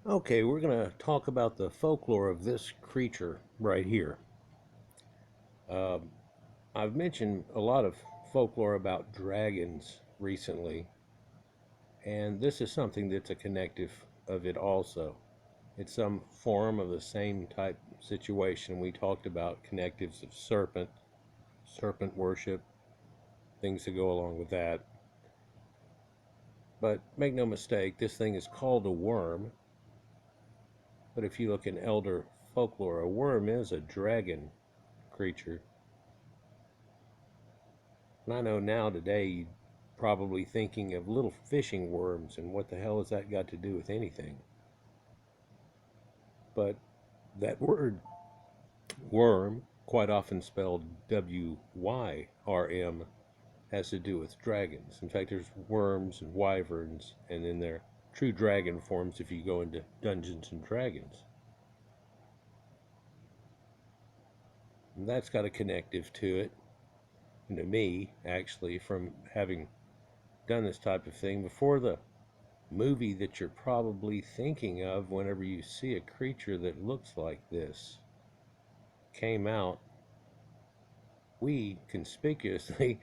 Okay, we're going to talk about the folklore of this creature right here. Um, I've mentioned a lot of folklore about dragons recently, and this is something that's a connective of it also. It's some form of the same type situation. We talked about connectives of serpent worship, things that go along with that. But make no mistake, this thing is called a worm. But if you look in elder folklore, a worm is a dragon creature. And I know now today you're probably thinking of little fishing worms, and what the hell has that got to do with anything? But that word worm, quite often spelled Wyrm, has to do with dragons. In fact, there's worms and wyverns, and then there are true dragon forms if you go into Dungeons and Dragons. And that's got a connective to it, and to me, actually, from having done this type of thing before the movie that you're probably thinking of whenever you see a creature that looks like this came out. We conspicuously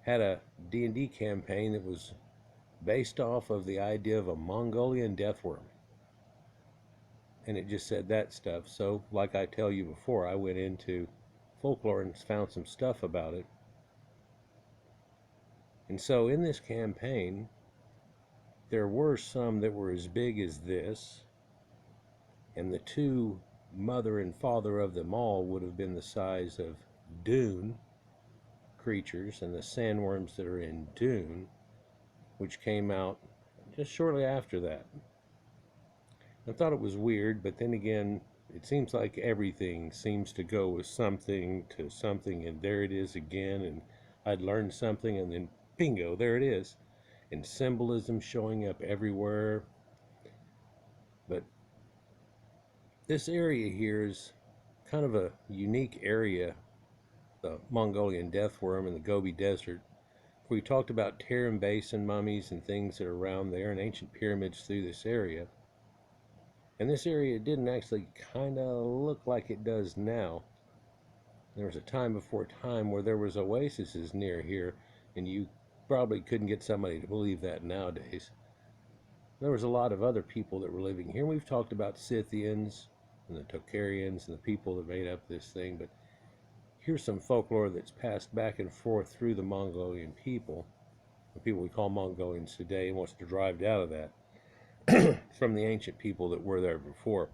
had a D&D campaign that was based off of the idea of a Mongolian death worm, and it just said that stuff. So like I tell you before, I went into folklore and found some stuff about it. And so in this campaign there were some that were as big as this, and the two mother and father of them all would have been the size of Dune creatures and the sandworms that are in Dune, which came out just shortly after that. I thought it was weird, but then again, it seems like everything seems to go with something to something, and there it is again, and I'd learned something, and then bingo, there it is, and symbolism showing up everywhere. But this area here is kind of a unique area, the Mongolian Death Worm in the Gobi Desert. We talked about Tarim Basin mummies and things that are around there and ancient pyramids through this area. And this area didn't actually kind of look like it does now. There was a time before time where there was oases near here, and you probably couldn't get somebody to believe that nowadays. There was a lot of other people that were living here. We've talked about Scythians and the Tocharians and the people that made up this thing, but here's some folklore that's passed back and forth through the Mongolian people, the people we call Mongolians today, and what's derived out of that from the ancient people that were there before.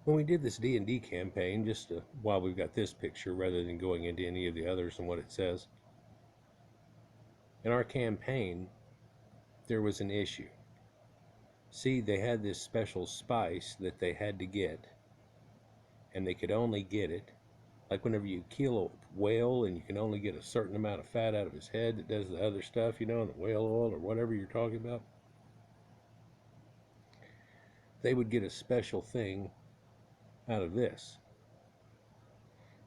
When we did this D&D campaign, just while we've got this picture, rather than going into any of the others and what it says, in our campaign, there was an issue. See, they had this special spice that they had to get, and they could only get it like whenever you kill a whale and you can only get a certain amount of fat out of his head that does the other stuff, you know, the whale oil or whatever you're talking about. They would get a special thing out of this.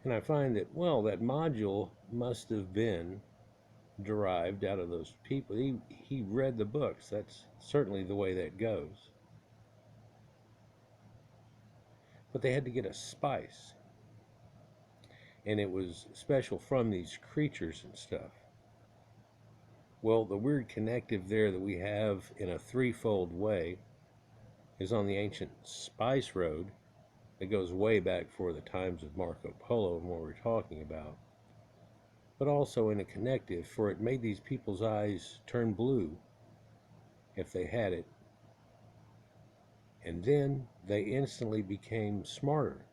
And I find that, well, that module must have been derived out of those people. He read the books. That's certainly the way that goes. But they had to get a spice, and it was special from these creatures and stuff. Well, the weird connective there that we have in a threefold way is on the ancient spice road that goes way back for the times of Marco Polo and what we're talking about, but also in a connective, for it made these people's eyes turn blue if they had it, and then they instantly became smarter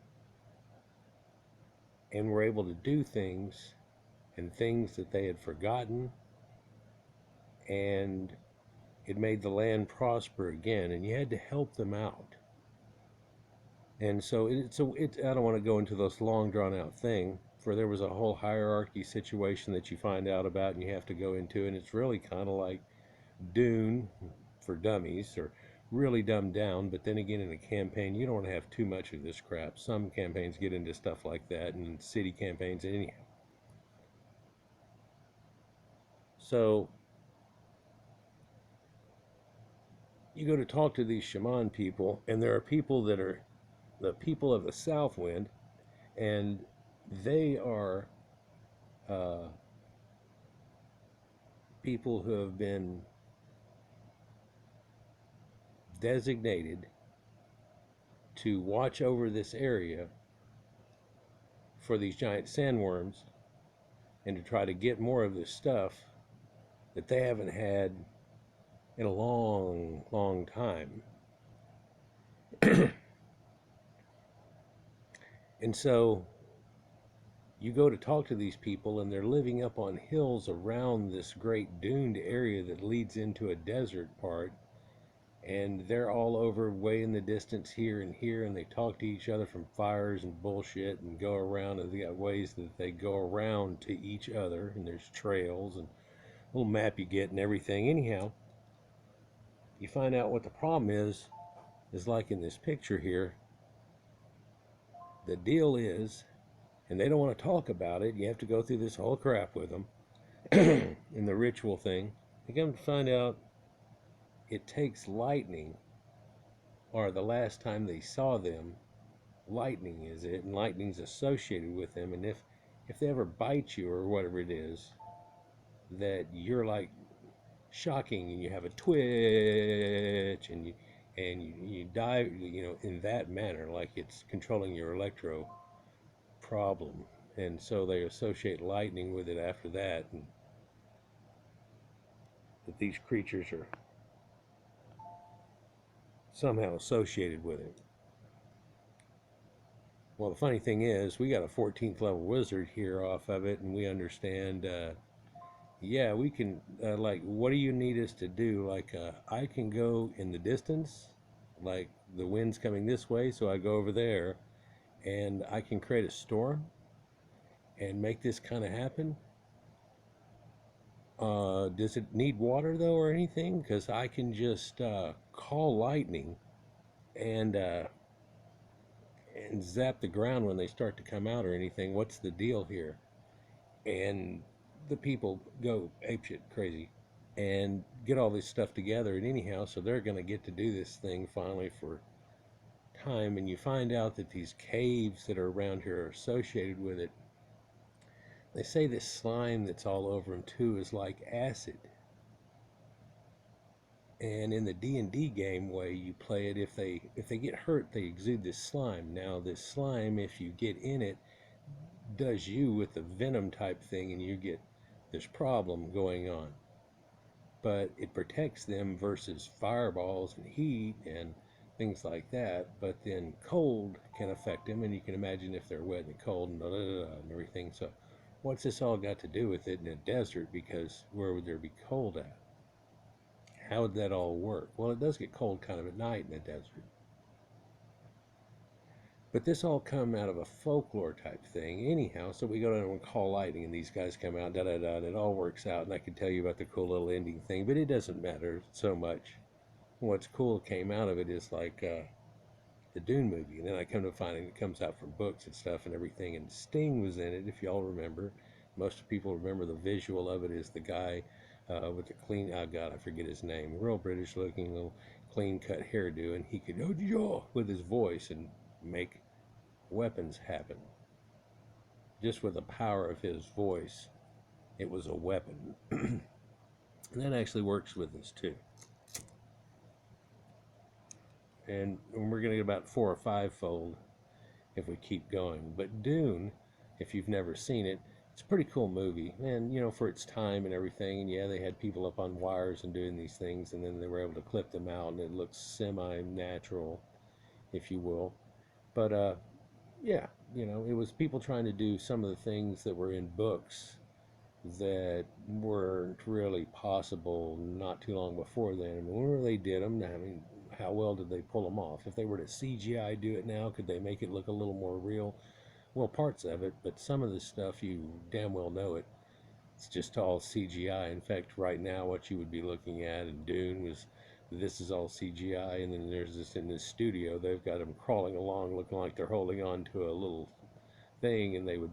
and were able to do things and things that they had forgotten, and it made the land prosper again, and you had to help them out. And so I don't want to go into this long drawn out thing, for there was a whole hierarchy situation that you find out about and you have to go into, and it's really kind of like Dune for dummies, or really dumbed down. But then again, in a campaign, you don't want to have too much of this crap. Some campaigns get into stuff like that, and city campaigns anyhow. So you go to talk to these shaman people, and there are people that are the people of the South Wind, and they are uh, people who have been designated to watch over this area for these giant sandworms and to try to get more of this stuff that they haven't had in a long, long time. And so you go to talk to these people, and they're living up on hills around this great dune area that leads into a desert part. And they're all over way in the distance here and here, and they talk to each other from fires and bullshit and go around, and they got ways that they go around to each other, and there's trails and a little map you get and everything. Anyhow, you find out what the problem is like in this picture here. The deal is, and they don't want to talk about it, you have to go through this whole crap with them in the ritual thing. They come to find out it takes lightning, or the last time they saw them, lightning is it, and lightning's associated with them. And if they ever bite you or whatever it is, that you're like shocking and you have a twitch and you die, in that manner, like it's controlling your electro problem. And so they associate lightning with it after that, and that these creatures are somehow associated with it. Well, the funny thing is, we got a 14th level wizard here off of it, and we understand, yeah, we can, like, what do you need us to do? Like, I can go in the distance, like, the wind's coming this way, so I go over there, and I can create a storm and make this kind of happen. Does it need water, though, or anything? Because I can just call lightning and zap the ground when they start to come out or anything. What's the deal here? And the people go apeshit crazy and get all this stuff together. And anyhow, so they're going to get to do this thing finally for time. And you find out that these caves that are around here are associated with it. They say this slime that's all over them too is like acid. And in the D&D game way you play it, if they get hurt, they exude this slime. Now this slime, if you get in it, does you with the venom type thing, and you get this problem going on. But it protects them versus fireballs and heat and things like that. But then cold can affect them, and you can imagine if they're wet and cold and and everything. So what's this all got to do with it in a desert? Because where would there be cold at? How would that all work? Well, it does get cold kind of at night in the desert. But this all come out of a folklore type thing. Anyhow, so we go down and call lightning, and these guys come out, da-da-da, and it all works out. And I can tell you about the cool little ending thing, but it doesn't matter so much. What's cool came out of it is like the Dune movie. And then I come to find it comes out from books and stuff and everything. And Sting was in it, if y'all remember. Most people remember the visual of it is the guy with the clean, oh God, I forget his name, real British looking, little clean cut hairdo, and he could, oh, with his voice and make weapons happen. Just with the power of his voice, it was a weapon. And that actually works with this too. And we're going to get about 4 or 5 fold if we keep going. But Dune, if you've never seen it, it's a pretty cool movie, and for its time and everything. And yeah, they had people up on wires and doing these things, and then they were able to clip them out, and it looks semi-natural, if you will. But yeah, it was people trying to do some of the things that were in books that weren't really possible not too long before then. And whenever they did them, I mean, how well did they pull them off? If they were to CGI do it now, could they make it look a little more real? Well, parts of it, but some of the stuff, you damn well know it. It's just all CGI. In fact, right now, what you would be looking at in Dune was, this is all CGI, and then there's this in this studio, they've got them crawling along looking like they're holding on to a little thing, and they would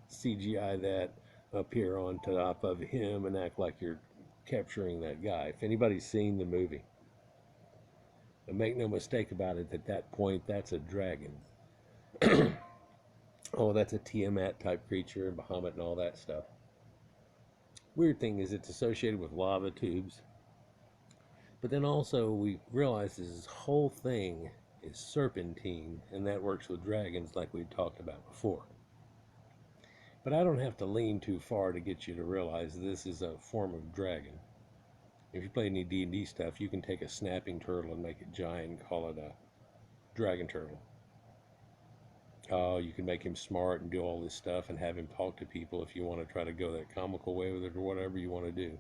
CGI that up here on top of him and act like you're capturing that guy. If anybody's seen the movie, But make no mistake about it, at that point, that's a dragon. Oh, that's a Tiamat type creature and Bahamut and all that stuff. Weird thing is it's associated with lava tubes. But then also we realize this whole thing is serpentine, and that works with dragons like we talked about before. But I don't have to lean too far to get you to realize this is a form of dragon. If you play any D&D stuff, you can take a snapping turtle and make it giant and call it a dragon turtle. You can make him smart and do all this stuff and have him talk to people if you want to try to go that comical way with it or whatever you want to do.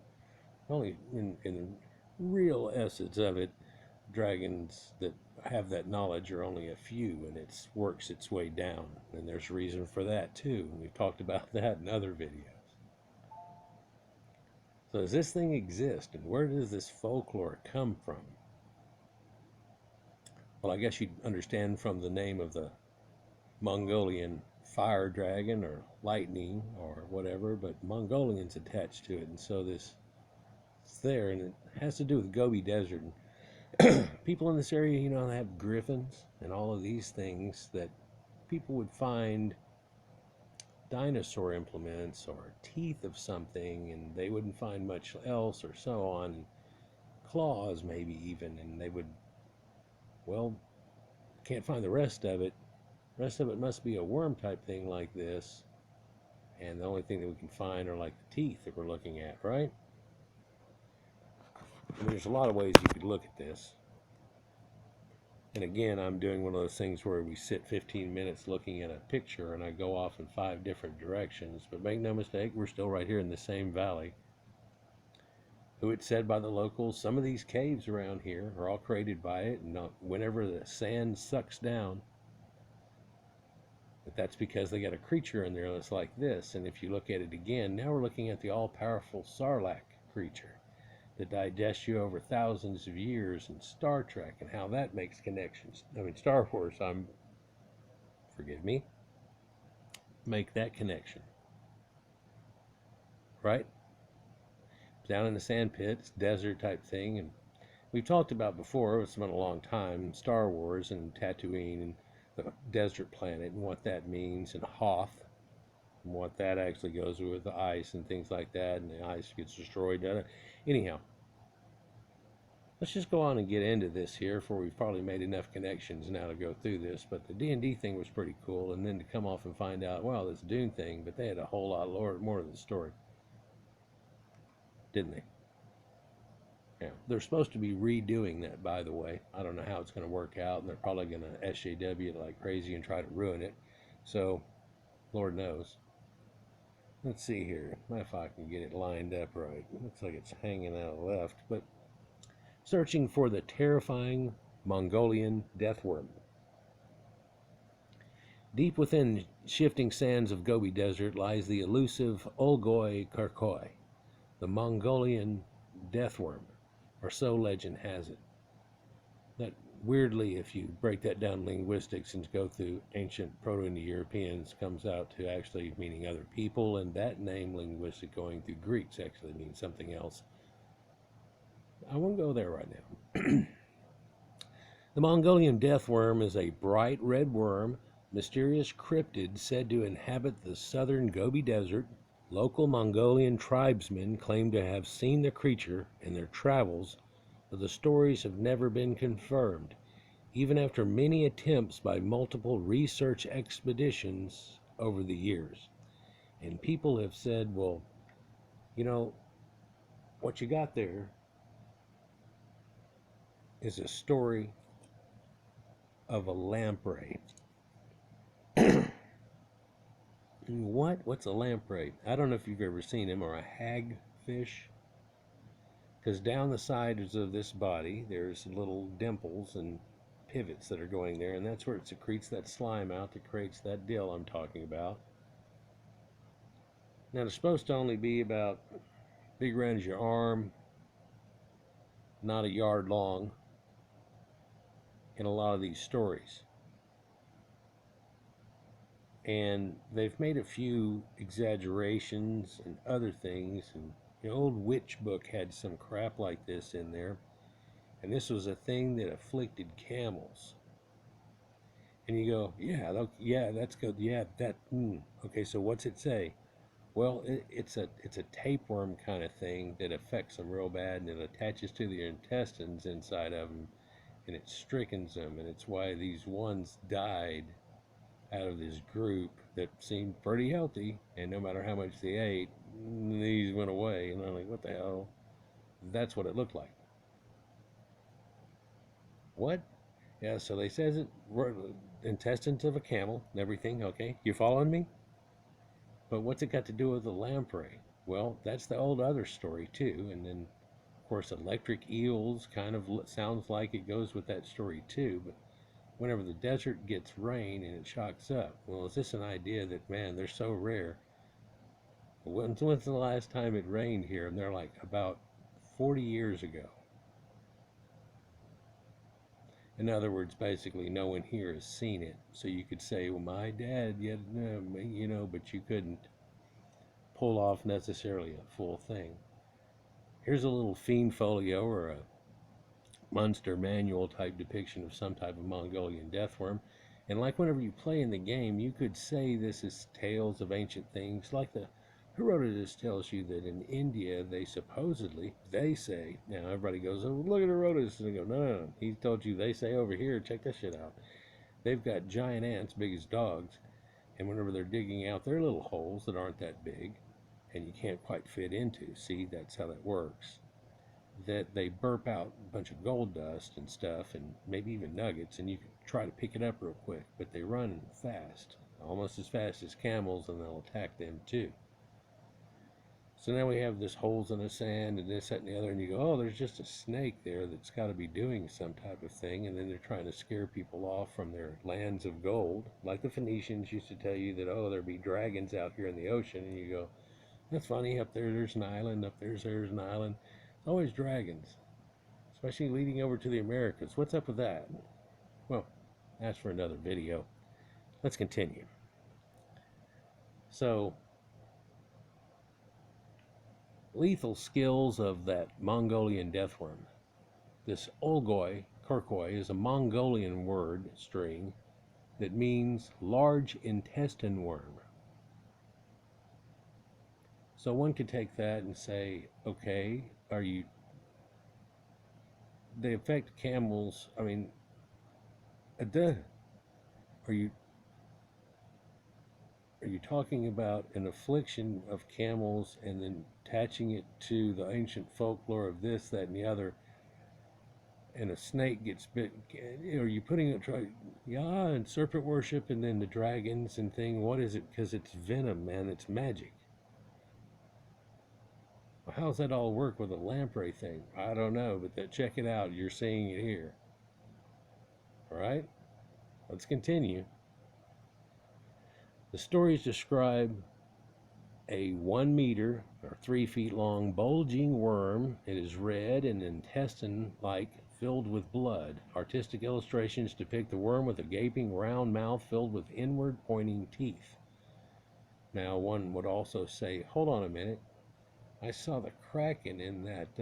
Only in the real essence of it, dragons that have that knowledge are only a few, and it works its way down. And there's reason for that too. We've talked about that in other videos. So does this thing exist, and where does this folklore come from? Well, I guess you'd understand from the name of the Mongolian fire dragon or lightning or whatever, but Mongolian's attached to it, and so it's there, and it has to do with Gobi Desert. People in this area, you know, have griffins and all of these things that people would find dinosaur implements or teeth of something, and they wouldn't find much else, or so on. Claws maybe even, and they would, well, can't find the rest of it. The rest of it must be a worm type thing like this, and the only thing that we can find are like the teeth that we're looking at, right? I mean, there's a lot of ways you could look at this. And again, I'm doing one of those things where we sit 15 minutes looking at a picture and I go off in 5 different directions. But make no mistake, we're still right here in the same valley. Who it's said by the locals, some of these caves around here are all created by it, and whenever the sand sucks down, but that's because they got a creature in there that's like this. And if you look at it again, now we're looking at the all-powerful Sarlacc creature that digests you over thousands of years in Star Trek, and how that makes connections. I mean, Star Wars, forgive me, make that connection. Right? Down in the sand pits, desert type thing, and we've talked about before, it's been a long time, Star Wars and Tatooine and the desert planet and what that means, and Hoth and what that actually goes with the ice and things like that, and the ice gets destroyed. Anyhow, let's just go on and get into this here, for we've probably made enough connections now to go through this. But the D&D thing was pretty cool, and then to come off and find out, well, this Dune thing, but they had a whole lot more to the story, didn't they? Yeah, they're supposed to be redoing that, by the way. I don't know how it's going to work out, and they're probably going to SJW it like crazy and try to ruin it. So, Lord knows. Let's see here, if I can get it lined up right. Looks like it's hanging out left, but searching for the terrifying Mongolian Death Worm. Deep within shifting sands of Gobi Desert lies the elusive Olgoi Karkoi, the Mongolian Death Worm, or so legend has it. That weirdly, if you break that down in linguistics and go through ancient Proto-Indo-Europeans, comes out to actually meaning other people, and that name linguistic going through Greeks actually means something else. I won't go there right now. The Mongolian Death Worm is a bright red worm, mysterious cryptid said to inhabit the southern Gobi Desert. Local Mongolian tribesmen claim to have seen the creature in their travels, but the stories have never been confirmed, even after many attempts by multiple research expeditions over the years. And people have said, well, you know, what you got there is a story of a lamprey. What's a lamprey? I don't know if you've ever seen him, or a hagfish. Because down the sides of this body, there's little dimples and pivots that are going there, and that's where it secretes that slime out that creates that dill I'm talking about. Now, they're supposed to only be about big around as your arm, not a yard long, in a lot of these stories. And they've made a few exaggerations and other things, and the old witch book had some crap like this in there. And this was a thing that afflicted camels. And you go, yeah, that's good. Yeah, okay, so what's it say? Well, it's a tapeworm kind of thing that affects them real bad, and it attaches to the intestines inside of them, and it strickens them, and it's why these ones died out of this group that seemed pretty healthy, and no matter how much they ate, these went away, and I'm like, what the hell? That's what it looked like. What? Yeah, so they says it intestines of a camel and everything. Okay, you following me? But what's it got to do with the lamprey? Well, that's the old other story too. And then, of course, electric eels kind of sounds like it goes with that story too. But whenever the desert gets rain and it shocks up, well, is this an idea that, man, they're so rare? When's the last time it rained here? And they're like about 40 years ago. In other words, basically, no one here has seen it. So you could say, well, my dad, yeah, no, but you couldn't pull off necessarily a full thing. Here's a little fiend folio or a monster manual type depiction of some type of Mongolian death worm. And like whenever you play in the game, you could say this is tales of ancient things. Like the Herodotus tells you that in India, they say, now everybody goes, oh, look at Herodotus. And they go, no. He told you, they say over here, check this shit out. They've got giant ants, big as dogs. And whenever they're digging out their little holes that aren't that big, and you can't quite fit into, see, that's how that works, that they burp out a bunch of gold dust and stuff, and maybe even nuggets, and you can try to pick it up real quick, but they run fast, almost as fast as camels, and they'll attack them too. So now we have this holes in the sand and this, that, and the other, and you go, oh, there's just a snake there that's got to be doing some type of thing, and then they're trying to scare people off from their lands of gold, like the Phoenicians used to tell you that, oh, there'd be dragons out here in the ocean, and you go, that's funny, up there's an island, there's an island. It's always dragons, especially leading over to the Americas. What's up with that? Well, that's for another video. Let's continue. So, lethal skills of that Mongolian death worm. This Olgoi, Kurkoi, is a Mongolian word string that means large intestine worm. So one could take that and say, okay, they affect camels, are you talking about an affliction of camels and then attaching it to the ancient folklore of this, that, and the other, and a snake gets bit? Are you putting it, and serpent worship, and then the dragons and thing? What is it? Because it's venom, man, it's magic. Well, how's that all work with a lamprey thing? I don't know, but check it out. You're seeing it here. All right, let's continue. The stories describe a 1 meter or 3 feet long bulging worm. It is red and intestine-like, filled with blood. Artistic illustrations depict the worm with a gaping round mouth filled with inward pointing teeth. Now one would also say, hold on a minute, I saw the Kraken in that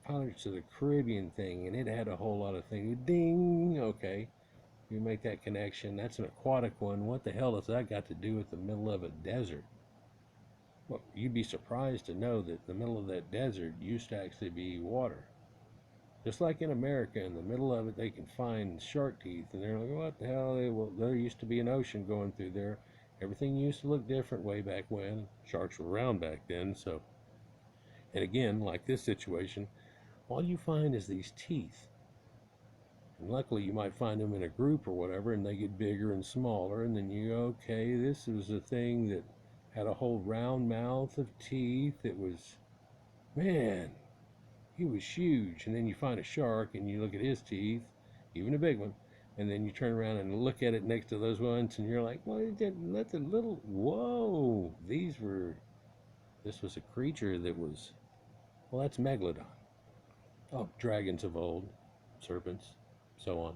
Pirates of the Caribbean thing, and it had a whole lot of things. Ding! Okay, you make that connection. That's an aquatic one. What the hell has that got to do with the middle of a desert? Well, you'd be surprised to know that the middle of that desert used to actually be water. Just like in America, in the middle of it, they can find shark teeth, and they're like, what the hell? Well, there used to be an ocean going through there. Everything used to look different way back when. Sharks were around back then, so... And again, like this situation, all you find is these teeth. And luckily you might find them in a group or whatever, and they get bigger and smaller, and then you go, okay, this was a thing that had a whole round mouth of teeth. It was, man, he was huge. And then you find a shark and you look at his teeth, even a big one, and then you turn around and look at it next to those ones, and you're like, well, that's a little, whoa, this was a creature that was, well, that's Megalodon. Oh, dragons of old, serpents, so on.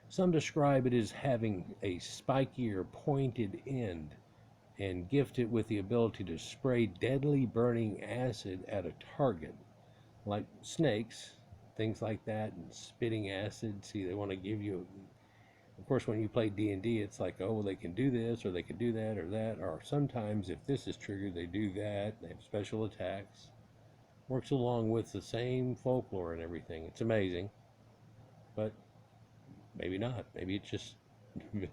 Some describe it as having a spiky or pointed end and gift it with the ability to spray deadly burning acid at a target. like snakes, things like that, and spitting acid. See, they want to give you, of course, when you play D&D, it's like, oh, well, they can do this, or they can do that, or that, or sometimes if this is triggered, they do that. They have special attacks. Works along with the same folklore and everything. It's amazing, but maybe not. Maybe it's just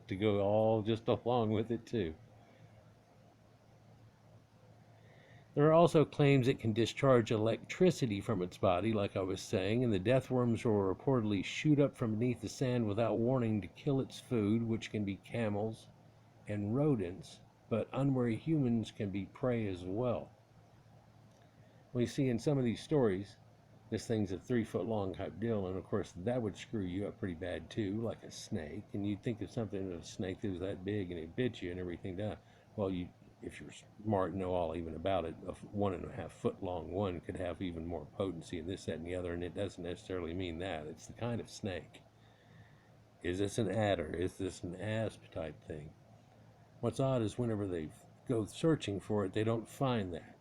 to go all just along with it too. There are also claims it can discharge electricity from its body, like I was saying, and the death worms will reportedly shoot up from beneath the sand without warning to kill its food, which can be camels and rodents, but unwary humans can be prey as well. We see in some of these stories, this thing's a 3 foot long type deal, and of course that would screw you up pretty bad too, like a snake. And you'd think of something of a snake that was that big and it bit you and everything down. Well, if you're smart and know all even about it, a 1.5 foot long one could have even more potency and this, that, and the other, and it doesn't necessarily mean that. It's the kind of snake. Is this an adder? Is this an asp type thing? What's odd is whenever they go searching for it, they don't find that.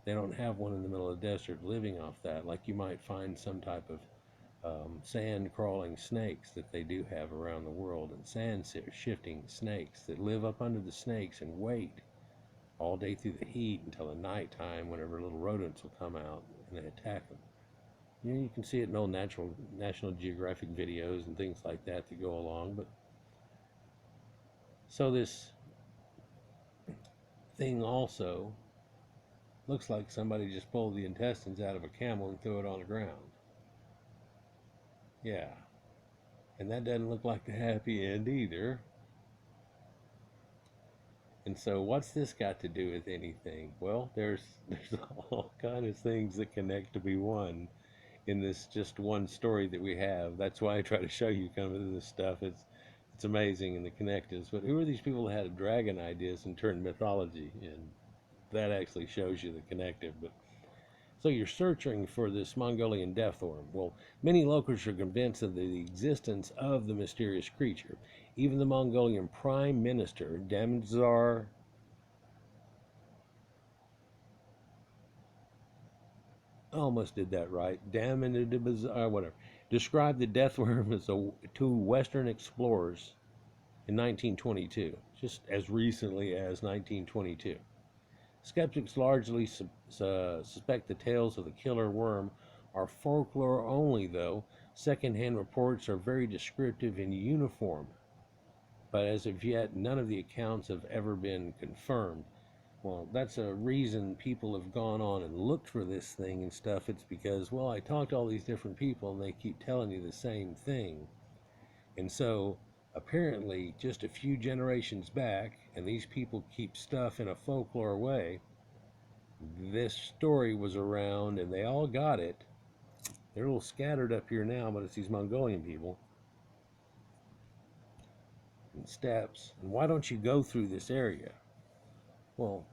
They don't have one in the middle of the desert living off that, like you might find some type of sand crawling snakes that they do have around the world, and sand shifting snakes that live up under the snakes and wait all day through the heat until the nighttime, whenever little rodents will come out and they attack them. You can see it in old National Geographic videos and things like that go along. But so this thing also looks like somebody just pulled the intestines out of a camel and threw it on the ground. Yeah. And that doesn't look like the happy end either. And so what's this got to do with anything? Well, there's all kinds of things that connect to be one in this just one story that we have. That's why I try to show you kind of this stuff. It's amazing in the connectives. But who are these people that had dragon ideas and turned mythology? And that actually shows you the connective. But so you're searching for this Mongolian death worm. Well, many locals are convinced of the existence of the mysterious creature. Even the Mongolian Prime Minister, Damodar, I almost did that right, Damodar, whatever, described the death worm to Western explorers in 1922, just as recently as 1922. Skeptics largely suspect the tales of the killer worm are folklore only, though. Secondhand reports are very descriptive and uniform, but as of yet, none of the accounts have ever been confirmed. Well, that's a reason people have gone on and looked for this thing and stuff. It's because, well, I talked to all these different people and they keep telling you the same thing. And so, apparently, just a few generations back, and these people keep stuff in a folklore way, this story was around and they all got it. They're a little scattered up here now, but it's these Mongolian people in steppes. And why don't you go through this area? Well,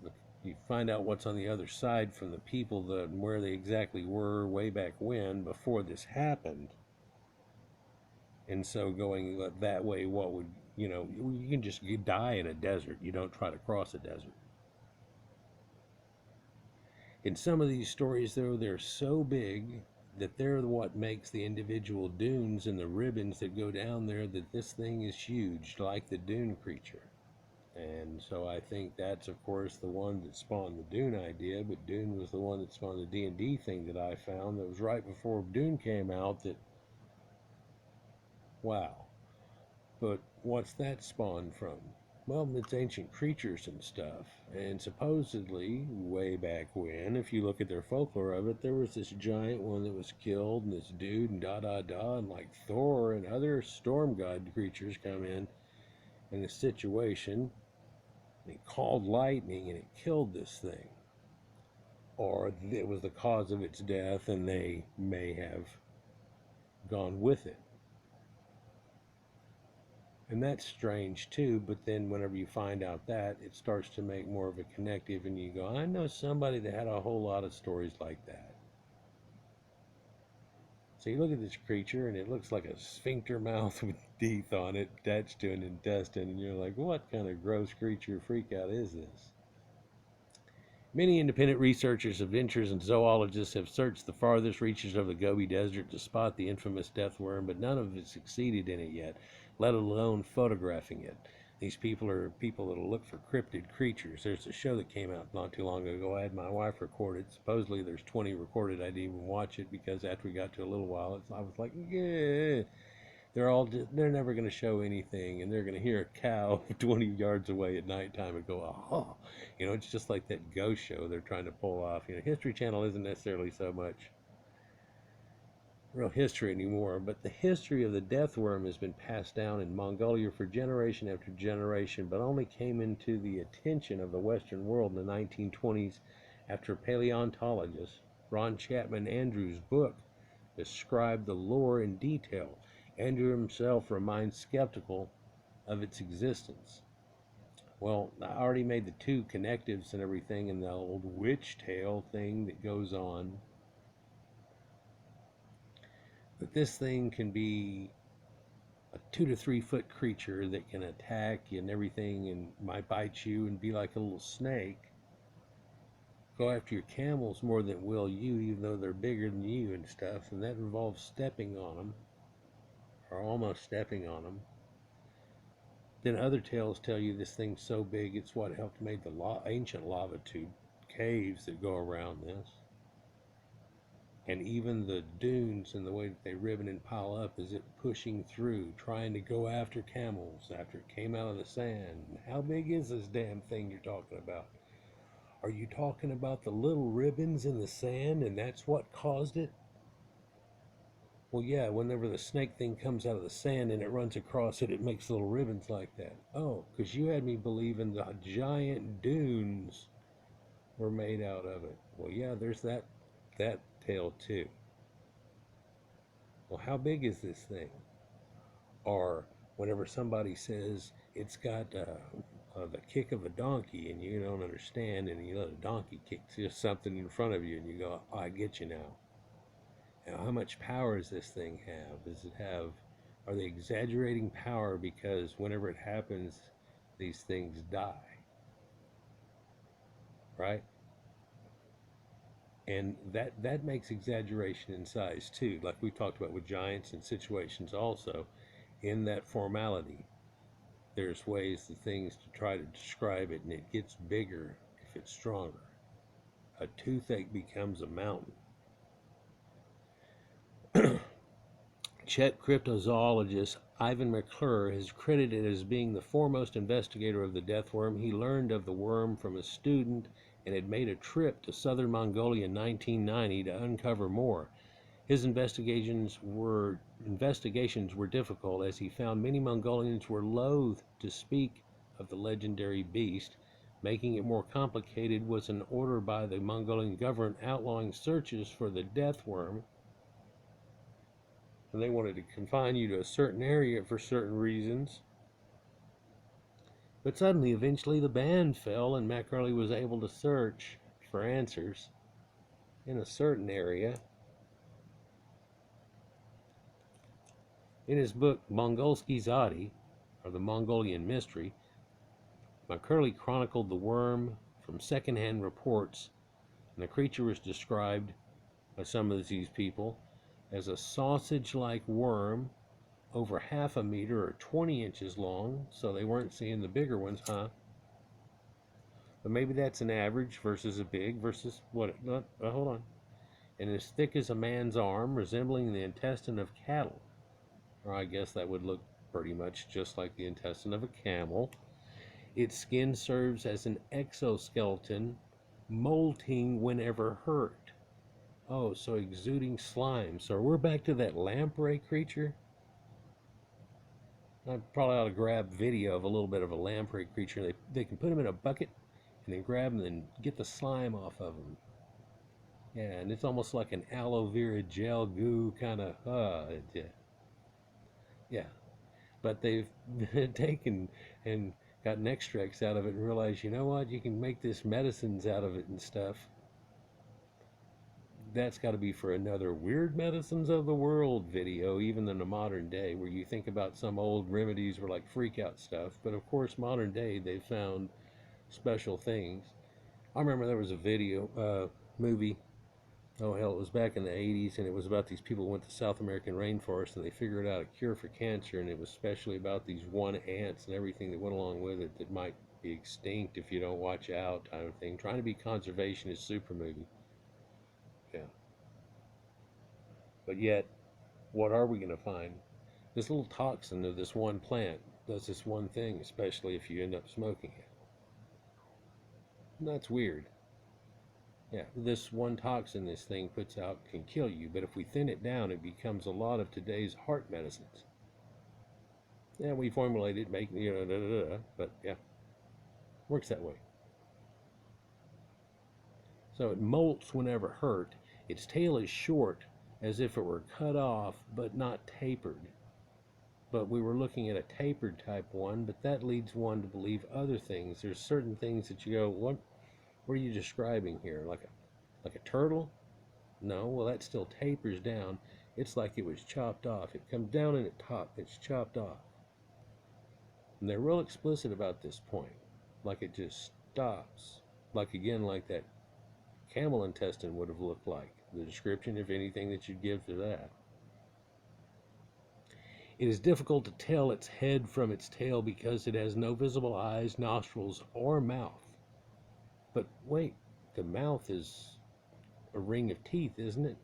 you find out what's on the other side from the people where they exactly were way back when, before this happened. And so going that way, what would, you can just die in a desert. You don't try to cross a desert. In some of these stories, though, they're so big that they're what makes the individual dunes and the ribbons that go down there, that this thing is huge, like the Dune creature. And so I think that's, of course, the one that spawned the Dune idea, but Dune was the one that spawned the D&D thing that I found that was right before Dune came out that, wow. But what's that spawned from? Well, it's ancient creatures and stuff. And supposedly, way back when, if you look at their folklore of it, there was this giant one that was killed, and this dude, and and like Thor and other storm god creatures come in a situation, and it called lightning, and it killed this thing. Or it was the cause of its death, and they may have gone with it. And that's strange too, but then whenever you find out that, it starts to make more of a connective, and you go, I know somebody that had a whole lot of stories like that. So you look at this creature, and it looks like a sphincter mouth with teeth on it attached to an intestine, and you're like, what kind of gross creature freak out is this? Many independent researchers, adventurers, and zoologists have searched the farthest reaches of the Gobi Desert to spot the infamous death worm, but none of them have succeeded in it yet, let alone photographing it. These people are people that'll look for cryptid creatures. There's a show that came out not too long ago. I had my wife record it. Supposedly there's 20 recorded. I didn't even watch it because after we got to a little while, I was like, yeah. They're never going to show anything, and they're going to hear a cow 20 yards away at nighttime and go, oh, it's just like that ghost show they're trying to pull off. History Channel isn't necessarily so much real history anymore, but the history of the death worm has been passed down in Mongolia for generation after generation, but only came into the attention of the Western world in the 1920s after paleontologist Ron Chapman Andrews' book described the lore in detail. Andrew himself remained skeptical of its existence. Well, I already made the two connectives and everything in the old witch tale thing that goes on. But this thing can be a 2 to 3 foot creature that can attack you and everything and might bite you and be like a little snake. Go after your camels more than it will you, even though they're bigger than you and stuff. And that involves stepping on them, or almost stepping on them. Then other tales tell you this thing's so big it's what helped make the ancient lava tube caves that go around this. And even the dunes and the way that they ribbon and pile up is it pushing through, trying to go after camels after it came out of the sand. How big is this damn thing you're talking about? Are you talking about the little ribbons in the sand and that's what caused it? Well, yeah, whenever the snake thing comes out of the sand and it runs across it, it makes little ribbons like that. Oh, because you had me believing the giant dunes were made out of it. Well, yeah, there's that tale too. Well, how big is this thing? Or whenever somebody says it's got the kick of a donkey and you don't understand, and you let a donkey kick just something in front of you and you go, oh, I get you now. Now, how much power does this thing have? Are they exaggerating power because whenever it happens, these things die? Right? And that makes exaggeration in size too, like we talked about with giants and situations also. In that formality, there's ways to things to try to describe it, and it gets bigger if it's stronger. A toothache becomes a mountain. Czech cryptozoologist Ivan McClure is credited as being the foremost investigator of the death worm. He learned of the worm from a student and had made a trip to southern Mongolia in 1990 to uncover more. His investigations were difficult, as he found many Mongolians were loath to speak of the legendary beast. Making it more complicated was an order by the Mongolian government outlawing searches for the death worm, and they wanted to confine you to a certain area for certain reasons. But suddenly, eventually, the ban fell, and McCurley was able to search for answers in a certain area. In his book, Mongolsky Zadi, or the Mongolian Mystery, McCurley chronicled the worm from secondhand reports, and the creature was described by some of these people as a sausage-like worm over half a meter or 20 inches long, so they weren't seeing the bigger ones, huh? But maybe that's an average versus a big versus what? Hold on. And as thick as a man's arm, resembling the intestine of cattle. Or I guess that would look pretty much just like the intestine of a camel. Its skin serves as an exoskeleton, molting whenever hurt. Oh, so exuding slime. So we're back to that lamprey creature. I probably ought to grab video of a little bit of a lamprey creature. They can put them in a bucket and then grab them and get the slime off of them. Yeah, and it's almost like an aloe vera gel goo kind of, yeah. But they've taken and gotten extracts out of it and realized, you know what, you can make this medicines out of it and stuff. That's got to be for another Weird Medicines of the World video, even in the modern day, where you think about some old remedies were like freak out stuff. But of course, modern day, they found special things. I remember there was a movie. Oh hell, it was back in the 80s, and it was about these people who went to South American rainforest and they figured out a cure for cancer, and it was especially about these one ants and everything that went along with it that might be extinct if you don't watch out, kind of thing. Trying to be conservationist super movie. Yeah. But yet, what are we going to find? This little toxin of this one plant does this one thing, especially if you end up smoking it. And that's weird. Yeah, this one toxin this thing puts out can kill you, but if we thin it down, it becomes a lot of today's heart medicines. Yeah, we formulate it, make but yeah, works that way. So it molts whenever hurt. Its tail is short, as if it were cut off, but not tapered. But we were looking at a tapered type one, but that leads one to believe other things. There's certain things that you go, what are you describing here? Like a turtle? No, well that still tapers down. It's like it was chopped off. It comes down and it it's chopped off. And they're real explicit about this point. Like it just stops. Like again, like that camel intestine would have looked like. The description, if anything, that you'd give to that. It is difficult to tell its head from its tail because it has no visible eyes, nostrils, or mouth. But wait, the mouth is a ring of teeth, isn't it?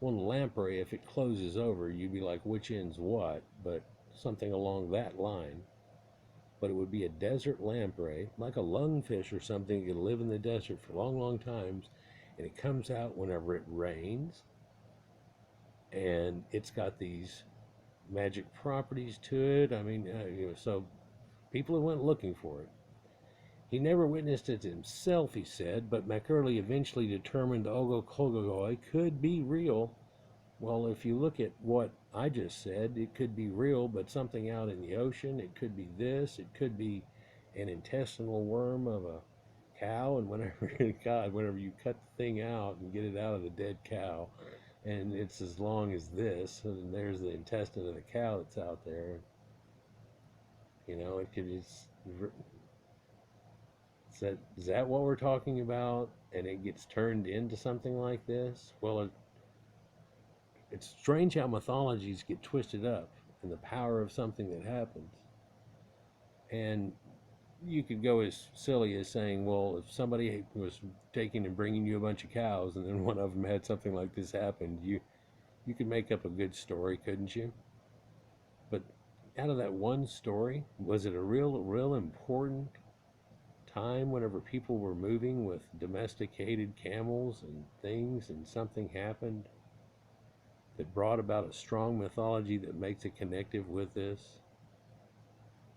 Well, the lamprey, if it closes over, you'd be like, which end's what? But something along that line. But it would be a desert lamprey, like a lungfish or something. It can live in the desert for long, long times, and it comes out whenever it rains. And it's got these magic properties to it. I mean, so people went looking for it. He never witnessed it himself, he said, but McCurley eventually determined the Ogokogoy could be real. Well, if you look at what I just said, it could be real, but something out in the ocean. It could be this. It could be an intestinal worm of a cow. And whenever you cut the thing out and get it out of the dead cow, and it's as long as this, and there's the intestine of the cow that's out there. It could is that what we're talking about? And it gets turned into something like this? Well, it's strange how mythologies get twisted up and the power of something that happens. And you could go as silly as saying, well, if somebody was taking and bringing you a bunch of cows and then one of them had something like this happen, you could make up a good story, couldn't you? But out of that one story, was it a real important time whenever people were moving with domesticated camels and things, and something happened that brought about a strong mythology that makes it connective with this,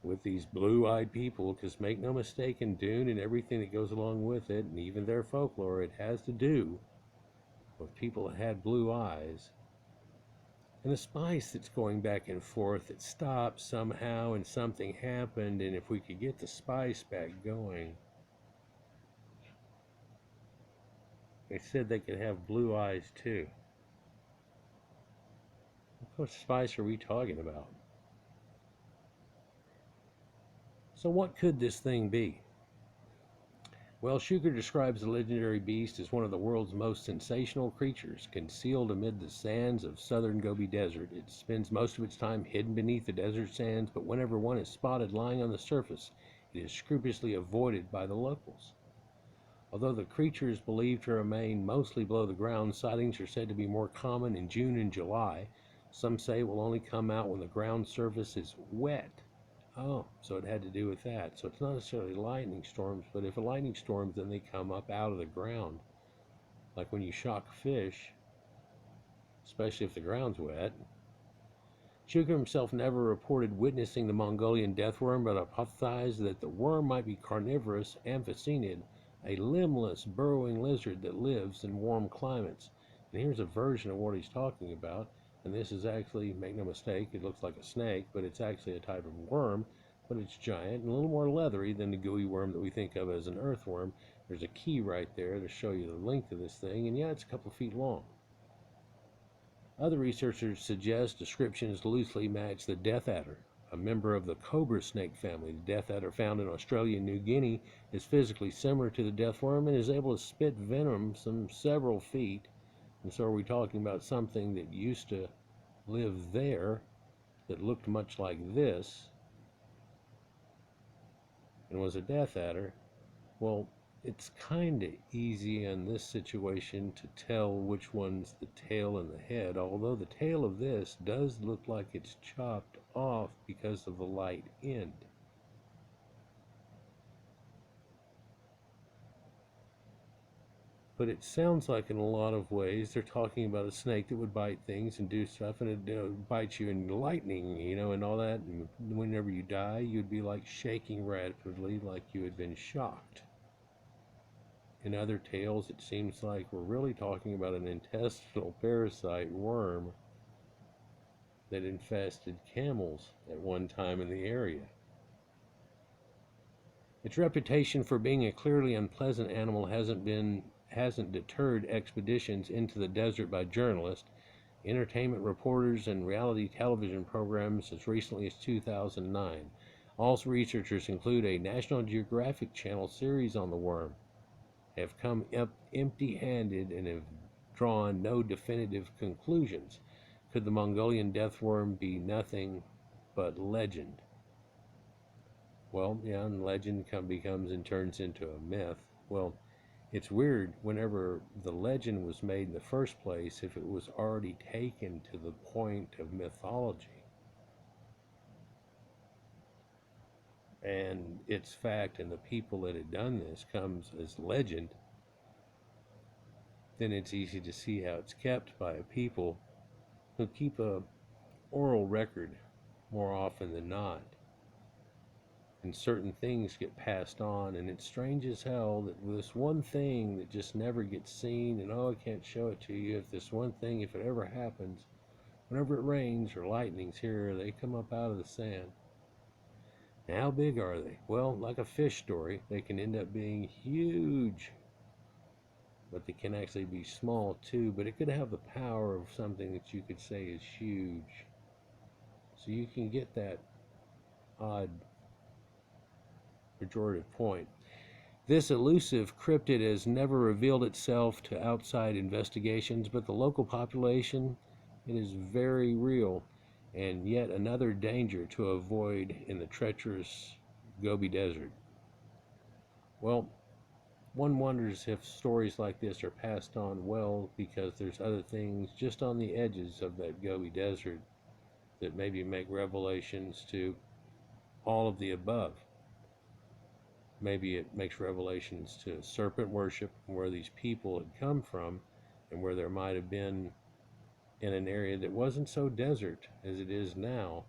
with these blue-eyed people? Because make no mistake, in Dune and everything that goes along with it, and even their folklore, it has to do with people that had blue eyes. And the spice that's going back and forth, it stopped somehow and something happened, and if we could get the spice back going. They said they could have blue eyes too. What spice are we talking about? So what could this thing be? Well, Shuker describes the legendary beast as one of the world's most sensational creatures. Concealed amid the sands of southern Gobi Desert, it spends most of its time hidden beneath the desert sands, but whenever one is spotted lying on the surface, it is scrupulously avoided by the locals. Although the creature is believed to remain mostly below the ground, sightings are said to be more common in June and July. Some say it will only come out when the ground surface is wet. Oh, so it had to do with that. So it's not necessarily lightning storms, but if a lightning storms, then they come up out of the ground. Like when you shock fish, especially if the ground's wet. Shuker himself never reported witnessing the Mongolian death worm, but hypothesized that the worm might be carnivorous amphicinid, a limbless, burrowing lizard that lives in warm climates. And here's a version of what he's talking about. And this is actually, make no mistake, it looks like a snake, but it's actually a type of worm, but it's giant and a little more leathery than the gooey worm that we think of as an earthworm. There's a key right there to show you the length of this thing, and yeah, it's a couple feet long. Other researchers suggest descriptions loosely match the death adder, a member of the cobra snake family. The death adder found in Australia and New Guinea is physically similar to the death worm and is able to spit venom some several feet. And so are we talking about something that used to live there that looked much like this and was a death adder? Well, it's kind of easy in this situation to tell which one's the tail and the head, although the tail of this does look like it's chopped off because of the light end. But it sounds like in a lot of ways they're talking about a snake that would bite things and do stuff, and it bites you in lightning, and all that. And whenever you die, you'd be like shaking rapidly, like you had been shocked. In other tales, it seems like we're really talking about an intestinal parasite worm that infested camels at one time in the area. Its reputation for being a clearly unpleasant animal hasn't deterred expeditions into the desert by journalists, entertainment reporters, and reality television programs as recently as 2009. Also, researchers include a National Geographic Channel series on the worm have come up empty-handed and have drawn no definitive conclusions. Could the Mongolian death worm be nothing but legend? Well, yeah, and legend becomes and turns into a myth. Well, it's weird whenever the legend was made in the first place if it was already taken to the point of mythology. And its fact and the people that had done this comes as legend, then it's easy to see how it's kept by a people who keep a oral record more often than not. And certain things get passed on, and it's strange as hell that this one thing that just never gets seen, and I can't show it to you, if this one thing, if it ever happens, whenever it rains or lightnings here, they come up out of the sand. Now, how big are they? Well, like a fish story, they can end up being huge, but they can actually be small too, but it could have the power of something that you could say is huge. So you can get that odd pejorative point. This elusive cryptid has never revealed itself to outside investigations, but the local population, it is very real, and yet another danger to avoid in the treacherous Gobi Desert. Well, one wonders if stories like this are passed on well because there's other things just on the edges of that Gobi Desert that maybe make revelations to all of the above. Maybe it makes revelations to serpent worship, where these people had come from, and where there might have been in an area that wasn't so desert as it is now.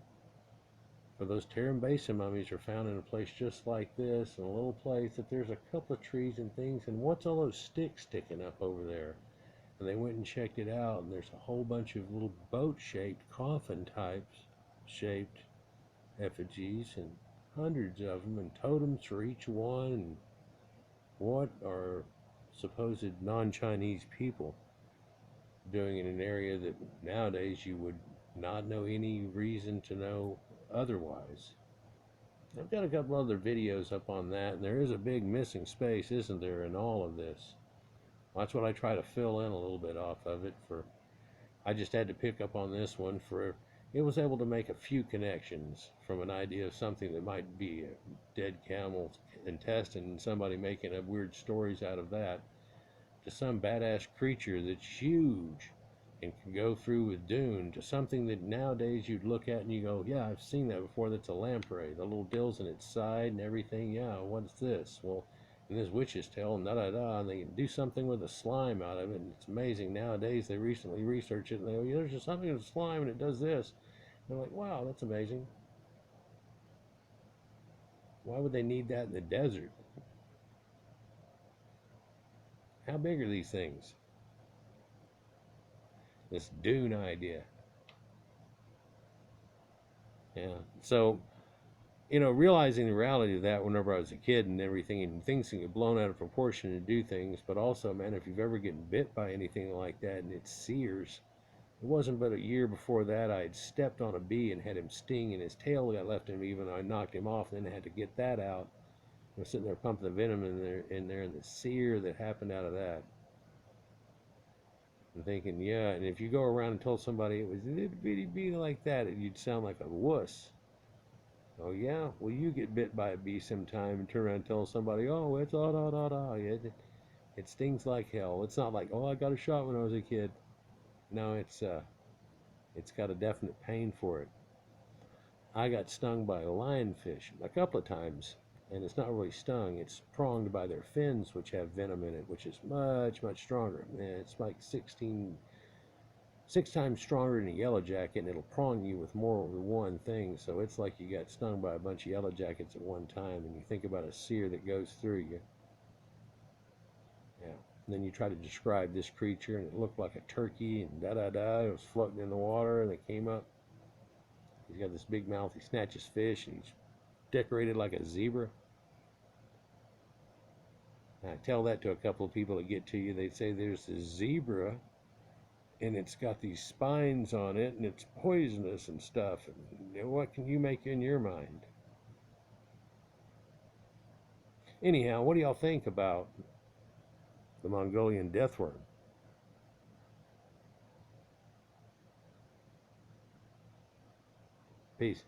For those Tarim Basin mummies are found in a place just like this, in a little place that there's a couple of trees and things, and what's all those sticks sticking up over there? And they went and checked it out, and there's a whole bunch of little boat-shaped, coffin types shaped effigies, and hundreds of them, and totems for each one, and what are supposed non-Chinese people doing in an area that nowadays you would not know any reason to know otherwise. I've got a couple other videos up on that, and there is a big missing space, isn't there, in all of this? That's what I try to fill in a little bit off of it. I just had to pick up on this one for it was able to make a few connections from an idea of something that might be a dead camel's intestine and somebody making up weird stories out of that, to some badass creature that's huge and can go through with Dune, to something that nowadays you'd look at and you go, yeah, I've seen that before. That's a lamprey, the little dills in its side and everything. Yeah, what's this? Well, in this witch's tale, and and they can do something with the slime out of it, and it's amazing. Nowadays, they recently research it, and they go, yeah, there's just something in the slime, and it does this. And they're like, wow, that's amazing. Why would they need that in the desert? How big are these things? This Dune idea. Yeah, so realizing the reality of that whenever I was a kid and everything, and things can get blown out of proportion to do things, but also, man, if you've ever gotten bit by anything like that and it sears, It wasn't but a year before that I had stepped on a bee and had him sting, and his tail got left in me. Even though I knocked him off, then I had to get that out. I was sitting there pumping the venom in there, and the sear that happened out of that. And thinking, yeah, and if you go around and tell somebody it was a little bitty bee like that, you'd sound like a wuss. Oh yeah, well you get bit by a bee sometime and turn around and tell somebody, oh, it's it stings like hell. It's not like, oh, I got a shot when I was a kid. No, it's got a definite pain for it. I got stung by a lionfish a couple of times, and it's not really stung. It's pronged by their fins, which have venom in it, which is much, much stronger. Man, it's like 6 times stronger than a yellow jacket, and it'll prong you with more than one thing. So it's like you got stung by a bunch of yellow jackets at one time, and you think about a sear that goes through you. Yeah. And then you try to describe this creature, and it looked like a turkey, and da-da-da. It was floating in the water, and it came up. He's got this big mouth. He snatches fish, and he's decorated like a zebra. And I tell that to a couple of people that get to you. They say there's this zebra, and it's got these spines on it, and it's poisonous and stuff. And what can you make in your mind? Anyhow, what do y'all think about the Mongolian Death Worm? Peace.